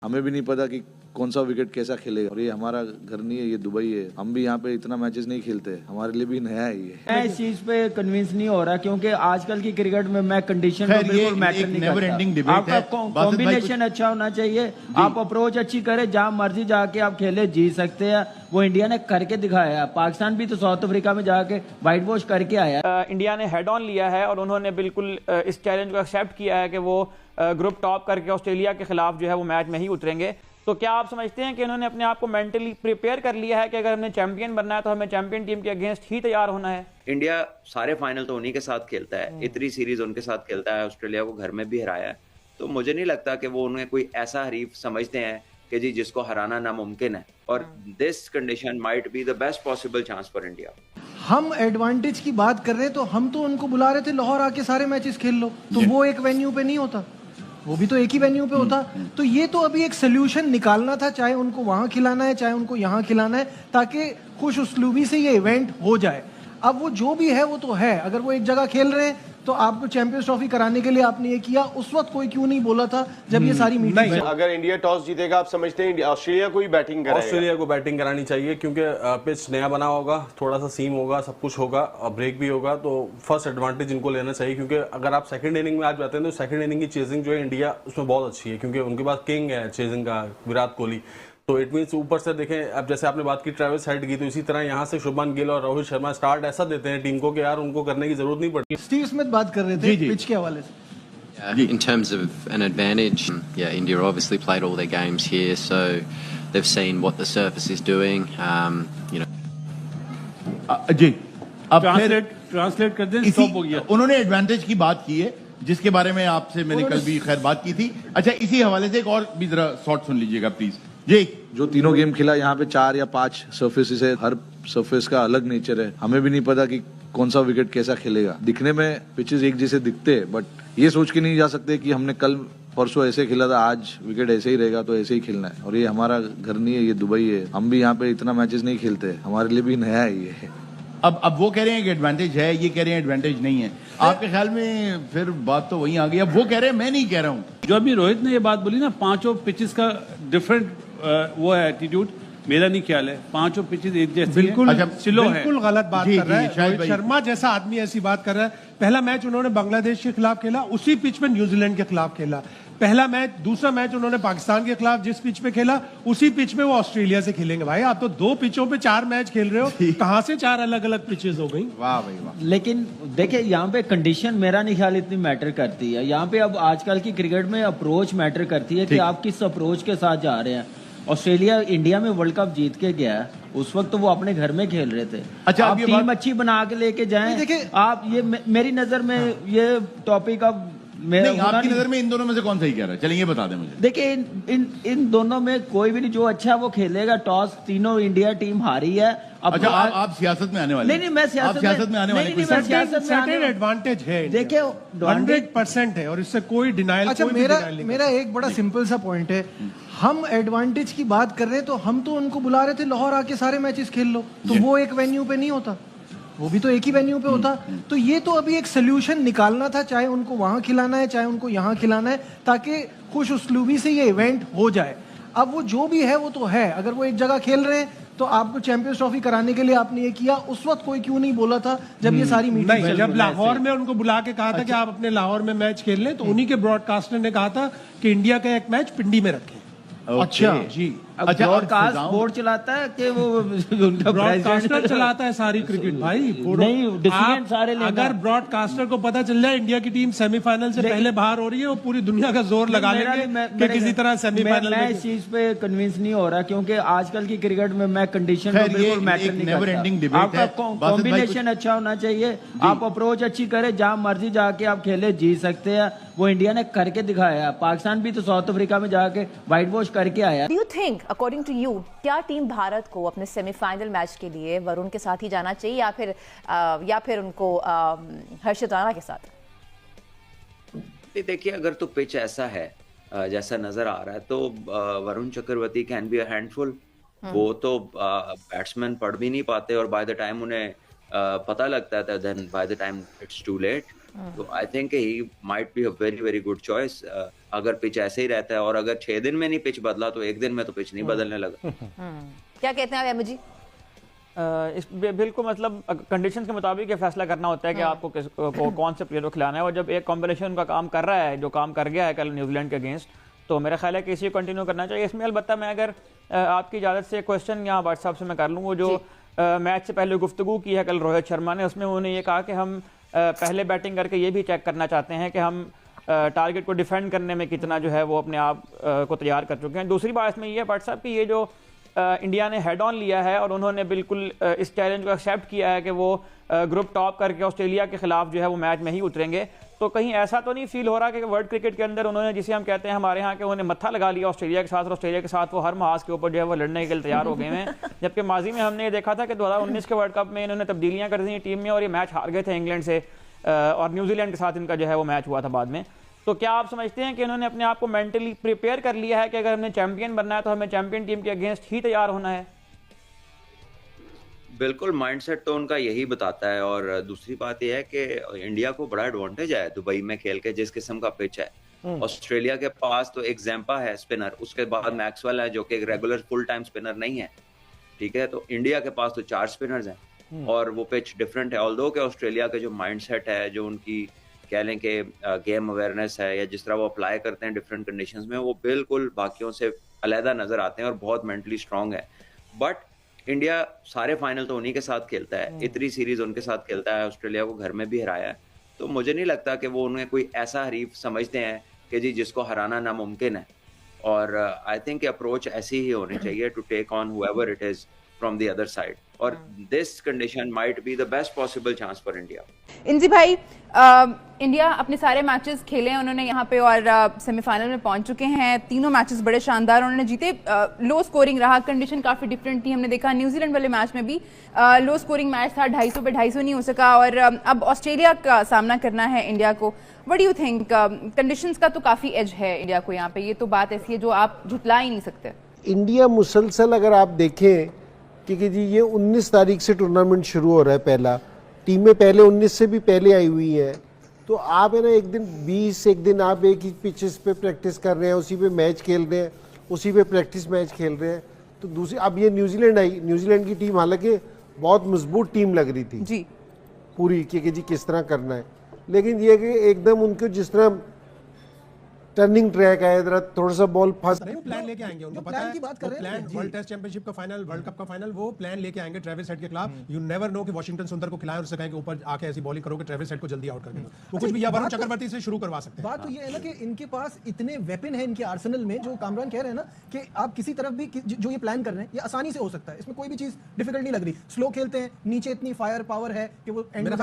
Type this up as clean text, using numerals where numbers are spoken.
हमें भी नहीं पता कि कौन सा विकेट कैसा खेलेगा, और ये हमारा घर नहीं है, ये दुबई है। हम भी यहाँ पे इतना मैचेस नहीं खेलते, हमारे लिए भी नया है ये। मैं इस चीज पे कन्विंस नहीं हो रहा, क्योंकि आजकल की क्रिकेट में मैं कंडीशन को बिल्कुल मैटर नहीं करता। आपका कॉम्बिनेशन अच्छा होना चाहिए, आप अप्रोच अच्छी करें, जहां मर्जी जाके आप खेले जीत सकते हैं। वो इंडिया ने करके दिखाया है। पाकिस्तान भी तो साउथ अफ्रीका में जाके वाइट वॉश करके आया। इंडिया ने हेड ऑन लिया है और उन्होंने बिल्कुल इस चैलेंज को एक्सेप्ट किया है कि वो ग्रुप टॉप करके ऑस्ट्रेलिया के खिलाफ जो है वो मैच में ही उतरेंगे। तो क्या आप समझते हैं कि उन्होंने अपने आप को मेंटली प्रिपेयर कर लिया है कि अगर हमने चैंपियन बनना है तो हमें चैंपियन टीम के अगेंस्ट ही तैयार होना है? इंडिया सारे फाइनल तो उन्हीं के साथ खेलता है, इतनी सीरीज उनके साथ खेलता है, ऑस्ट्रेलिया को घर में भी हराया है। तो मुझे नहीं लगता कि वो उन्हें कोई ऐसा हरीफ समझते हैं कि जी जिसको हराना नामुमकिन है, और this condition might be the best possible chance for India. हम एडवांटेज की बात कर रहे हैं तो हम तो उनको बुला रहे थे लाहौर आके सारे मैचेस खेल लो, तो वो एक वेन्यू पे नहीं होता, वो भी तो एक ही वेन्यू पे होता। तो ये तो अभी एक सोल्यूशन निकालना था, चाहे उनको वहां खिलाना है चाहे उनको यहाँ खिलाना है, ताकि खुश उसलूबी से ये इवेंट हो जाए। अब वो जो भी है वो तो है, अगर वो एक जगह खेल रहे हैं तो आपको चैंपियंस ट्रॉफी कराने के लिए आपने ये किया, उस वक्त कोई क्यों नहीं बोला था जब ये सारी मीटिंग? अगर इंडिया टॉस जीतेगा, आप समझते हैं ऑस्ट्रेलिया को ही बैटिंग कराएगा? ऑस्ट्रेलिया को बैटिंग करानी चाहिए, क्योंकि पिच नया बना होगा, थोड़ा सा सीम होगा, सब कुछ होगा, ब्रेक भी होगा, तो फर्स्ट एडवांटेज इनको लेना चाहिए। क्योंकि अगर आप सेकंड इनिंग में आज जाते हैं तो सेकंड इनिंग की चेजिंग जो है इंडिया उसमें बहुत अच्छी है, क्योंकि उनके पास किंग है चेजिंग का, विराट कोहली। तो इट मीन्स ऊपर से देखें, अब जैसे आपने बात की ट्रेविस हेड की, तो इसी तरह यहाँ से शुभमन गिल और रोहित शर्मा स्टार्ट ऐसा देते हैं टीम को कि यार उनको करने की जरूरत नहीं पड़ती। स्टीव स्मिथ बात कर रहे थे पिच के हवाले से। In terms of an advantage, yeah, India obviously played all their games here, so they've seen what the surface is doing. You know. जी, अब ट्रांसलेट कर दें, स्टॉप हो गया। उन्होंने एडवांटेज की बात की है, जिसके बारे में आपसे मैंने कल भी खैर बात की थी। अच्छा, इसी हवाले से एक और भी जरा शॉर्ट सुन लीजिएगा प्लीज जी। जो तीनों गेम खेला, यहाँ पे 4 या 5 सर्फेसेस है, हर सर्फेस का अलग नेचर है। हमें भी नहीं पता कि कौन सा विकेट कैसा खेलेगा। दिखने में पिचेस एक जैसे दिखते हैं, बट ये सोच के नहीं जा सकते कि हमने कल परसों ऐसे खेला था, आज विकेट ऐसे ही रहेगा तो ऐसे ही खेलना है। और ये हमारा घर नहीं है, ये दुबई है। हम भी यहाँ पे इतना मैचेस नहीं खेलते, हमारे लिए भी नया है ये। अब वो कह रहे हैं कि एडवांटेज है, ये कह रहे हैं एडवांटेज नहीं है। आपके ख्याल में फिर बात तो वहीं आ गई। अब वो कह रहे हैं, मैं नहीं कह रहा हूँ। जो अभी रोहित ने ये बात बोली ना, पांचों पिचेस का डिफरेंट वो है एटीट्यूड, मेरा नहीं ख्याल है पांचों पिचेस एक जैसी बिल्कुल स्लो है। बिल्कुल गलत बात कर रहा है रोहित शर्मा जैसा आदमी, ऐसी बात कर रहा है। पहला मैच उन्होंने बांग्लादेश के खिलाफ खेला, उसी पिच पे न्यूजीलैंड के खिलाफ खेला। पहला मैच, दूसरा मैच उन्होंने पाकिस्तान के खिलाफ जिस पिच पे खेला, उसी पिच पे वो ऑस्ट्रेलिया से खेलेंगे। भाई आप तो 2 पिचों पे 4 मैच खेल रहे हो, कहां से 4 अलग अलग पिचेस हो गई? वाह भाई वाह। लेकिन देखिए, यहाँ पे कंडीशन मेरा नहीं ख्याल इतनी मैटर करती है। यहाँ पे अब आजकल की क्रिकेट में अप्रोच मैटर करती है कि आप किस अप्रोच के साथ जा रहे हैं। ऑस्ट्रेलिया इंडिया में वर्ल्ड कप जीत के गया है, उस वक्त तो वो अपने घर में खेल रहे थे। अच्छा, आप टीम अच्छी बना के लेके जाएं। देखिए, आप ये मेरी नजर में ये टॉपिक अब नहीं, आपकी नजर में इन दोनों में से कौन सही कह रहा है? चलिए ये बता दें मुझे। देखिए, इन दोनों में कोई भी नहीं, जो अच्छा है वो खेलेगा। टॉस तीनों इंडिया टीम हारी है। अच्छा, आप सियासत में आने वाले? नहीं, मैं सियासत में आने वाले। सर्टेन एडवांटेज है, देखिए 100% है, और इससे कोई डिनाइल। अच्छा, मेरा एक बड़ा सिंपल सा पॉइंट है। हम एडवांटेज की बात कर रहे हैं तो हम तो उनको बुला रहे थे लाहौर आके सारे मैचेस खेल लो, तो वो एक वेन्यू पे नहीं होता, वो भी तो एक ही वेन्यू पे होता। तो ये तो अभी एक सोल्यूशन निकालना था, चाहे उनको वहां खिलाना है चाहे उनको यहाँ खिलाना है, ताकि खुश उसलूबी से ये इवेंट हो जाए। अब वो जो भी है वो तो है, अगर वो एक जगह खेल रहे हैं तो आपको चैंपियंस ट्रॉफी कराने के लिए आपने ये किया, उस वक्त कोई क्यों नहीं बोला था जब ये सारी मीटिंग? जब लाहौर में उनको बुला के कहा था कि आप अपने लाहौर में मैच खेल लें, तो उन्हीं के ब्रॉडकास्टर ने कहा था कि इंडिया का एक मैच पिंडी में रखें। अच्छा जी। अच्छा, ब्रॉडकास्ट बोर्ड चलाता है कि वो उनका ब्रॉडकास्टर चलाता है सारी क्रिकेट भाई? नहीं, डिसीजन सारे लेगा। अगर ब्रॉडकास्टर को पता चल जाए इंडिया की टीम सेमीफाइनल से पहले बाहर हो रही है, वो पूरी दुनिया का जोर लगा लेंगे कि किसी तरह सेमीफाइनल में। मैं इस चीज पे कन्विंस नहीं हो रहा, क्योंकि आजकल की क्रिकेट में मैं कंडीशन को बिल्कुल मैटर नहीं करता। आपका कॉम्बिनेशन अच्छा होना चाहिए, आप अप्रोच अच्छी करें, जहां मर्जी जाके आप खेले जीत सकते हैं। वो इंडिया ने करके दिखाया। पाकिस्तान भी तो साउथ अफ्रीका में जाके वाइट वॉश करके आया। Do you think, according to you, क्या टीम भारत को अपने सेमीफाइनल मैच के लिए वरुण के साथ ही जाना चाहिए या फिर उनको हर्षित राणा के साथ? देखिए, अगर तो पिच ऐसा है जैसा नजर आ रहा है, तो Varun Chakravarthy can be a handful. वो तो बैट्समैन पढ़ भी नहीं पाते, और बाय द टाइम उन्हें पता लगता है, then by the time it's too late. तो I think he might be a very very good choice अगर पिच ऐसे ही रहता है, और अगर 6 दिन में नहीं पिच बदला तो 1 दिन में तो पिच नहीं बदलने लगा। क्या कहते हैं आप अहमद जी? बिल्कुल, मतलब कंडीशंस के मुताबिक ये फैसला करना होता है कि आपको कौन से प्लेयर को खिलाना है, और जब एक कॉम्बिनेशन का काम कर रहा है जो काम कर गया है कल न्यूजीलैंड के अगेंस्ट, तो मेरा ख्याल है कि इसी को कंटिन्यू करना चाहिए। इसमें अलबत्ता मैं अगर आपकी इजाज़त से क्वेश्चन यहाँ व्हाट्सएप से मैं कर लूँ, वो जो मैच से पहले गुफ्तगू की है कल रोहित शर्मा ने, उसमें उन्होंने ये कहा कि हम पहले बैटिंग करके ये भी चेक करना चाहते हैं कि हम टारगेट को डिफेंड करने में कितना जो है वो अपने आप को तैयार कर चुके हैं। दूसरी बात इसमें ये है व्हाट्सएप की, ये जो इंडिया ने हेड ऑन लिया है और उन्होंने बिल्कुल इस चैलेंज को एक्सेप्ट किया है कि वो ग्रुप टॉप करके ऑस्ट्रेलिया के खिलाफ जो है वो मैच में ही उतरेंगे, तो कहीं ऐसा तो नहीं फील हो रहा कि वर्ल्ड क्रिकेट के अंदर उन्होंने, जिसे हम कहते हैं हमारे यहाँ के, उन्होंने मत्था लगा लिया ऑस्ट्रेलिया के साथ, और ऑस्ट्रेलिया के साथ वो हर महाज के ऊपर जो है वो लड़ने के लिए तैयार हो गए हैं। जबकि माजी में हमने ये देखा था कि 2019 के वर्ल्ड कप में इन्होंने तब्दीलियाँ कर दी टीम में और ये मैच हार गए थे इंग्लैंड से, और न्यूजीलैंड के साथ इनका जो है वो मैच हुआ था बाद में। तो क्या आप समझते हैं कि इन्होंने अपने आप को मेंटली प्रिपेयर कर लिया है कि अगर हमें चैंपियन बनना है तो हमें चैंपियन टीम के अगेंस्ट ही तैयार होना है? बिल्कुल, माइंडसेट तो उनका यही बताता है। और दूसरी बात यह है कि इंडिया को बड़ा एडवांटेज है दुबई में खेल के, जिस किस्म का पिच है। ऑस्ट्रेलिया के पास तो एक जैम्पा है स्पिनर, उसके बाद मैक्सवेल है जो कि एक रेगुलर फुल टाइम स्पिनर नहीं है, ठीक है। तो इंडिया के पास तो 4 स्पिनर्स हैं और वो पिच डिफरेंट है। ऑल्दो कि ऑस्ट्रेलिया का जो माइंडसेट है, जो उनकी कह लें कि गेम अवेयरनेस है, या जिस तरह वो अप्लाई करते हैं डिफरेंट कंडीशंस में, वो बिल्कुल बाकियों से अलहदा नजर आते हैं और बहुत मेंटली स्ट्रांग है। बट इंडिया सारे फाइनल तो उन्हीं के साथ खेलता है, इतनी सीरीज उनके साथ खेलता है, ऑस्ट्रेलिया को घर में भी हराया है। तो मुझे नहीं लगता कि वो उन्हें कोई ऐसा हरीफ समझते हैं कि जी जिसको हराना नामुमकिन है। और आई थिंक अप्रोच ऐसी ही होनी चाहिए to take on whoever it is from the other side, और this condition might be the best possible chance for India. इंजी भाई, इंडिया अपने सारे मैचेस खेले हैं उन्होंने यहाँ पे और सेमीफाइनल में पहुंच चुके हैं। तीनों मैचेस बड़े शानदार उन्होंने जीते। लो स्कोरिंग रहा, कंडीशन काफ़ी डिफरेंट थी। हमने देखा न्यूजीलैंड वाले मैच में भी लो स्कोरिंग मैच था, 250 पे 250 नहीं हो सका, और अब ऑस्ट्रेलिया का सामना करना है इंडिया को। What do you think? Conditions का तो काफ़ी एज है इंडिया को यहाँ पे, ये तो बात ऐसी है जो आप झुटला ही नहीं सकते। इंडिया मुसलसल अगर आप देखें क्योंकि जी ये 19 तारीख से टूर्नामेंट शुरू हो रहा है, पहला टीमें पहले 19 से भी पहले आई हुई हैं, तो आप है ना एक दिन 20 एक दिन आप एक ही पिचेस पे प्रैक्टिस कर रहे हैं, उसी पे मैच खेल रहे हैं, उसी पे प्रैक्टिस मैच खेल रहे हैं। तो दूसरी अब ये न्यूजीलैंड आई, न्यूजीलैंड की टीम हालांकि बहुत मजबूत टीम लग रही थी जी पूरी कि जी किस तरह करना है, लेकिन ये कि एकदम उनको जिस तरह टर्निंग ट्रैक है, इधर थोड़ा सा बॉल फंस, प्लान लेके आएंगे, उनको पता है प्लान वर्ल्ड टेस्ट चैंपियनशिप का फाइनल, वर्ल्ड कप का फाइनल, वो प्लान लेके आएंगे ट्रेविस हेड के खिलाफ। यू नेवर नो कि वॉशिंगटन सुंदर को खिलाएं और उससे कहें कि ऊपर आके ऐसी बॉलिंग करोगे ट्रेविस हेड को जल्दी आउट कर देना, वो कुछ भी या वरुण चक्रवर्ती से शुरू करवा सकते हैं। बात तो ये है ना कि इनके पास इतने वेपन है इनके आर्सेनल में, जो कामरान कह रहे हैं ना कि आप किसी तरफ भी जो ये प्लान कर रहे हैं ये आसानी से हो सकता है, इसमें कोई भी चीज डिफिकल्ट नहीं लग रही। स्लो खेलते हैं, नीचे इतनी फायर पावर है कि वो एंड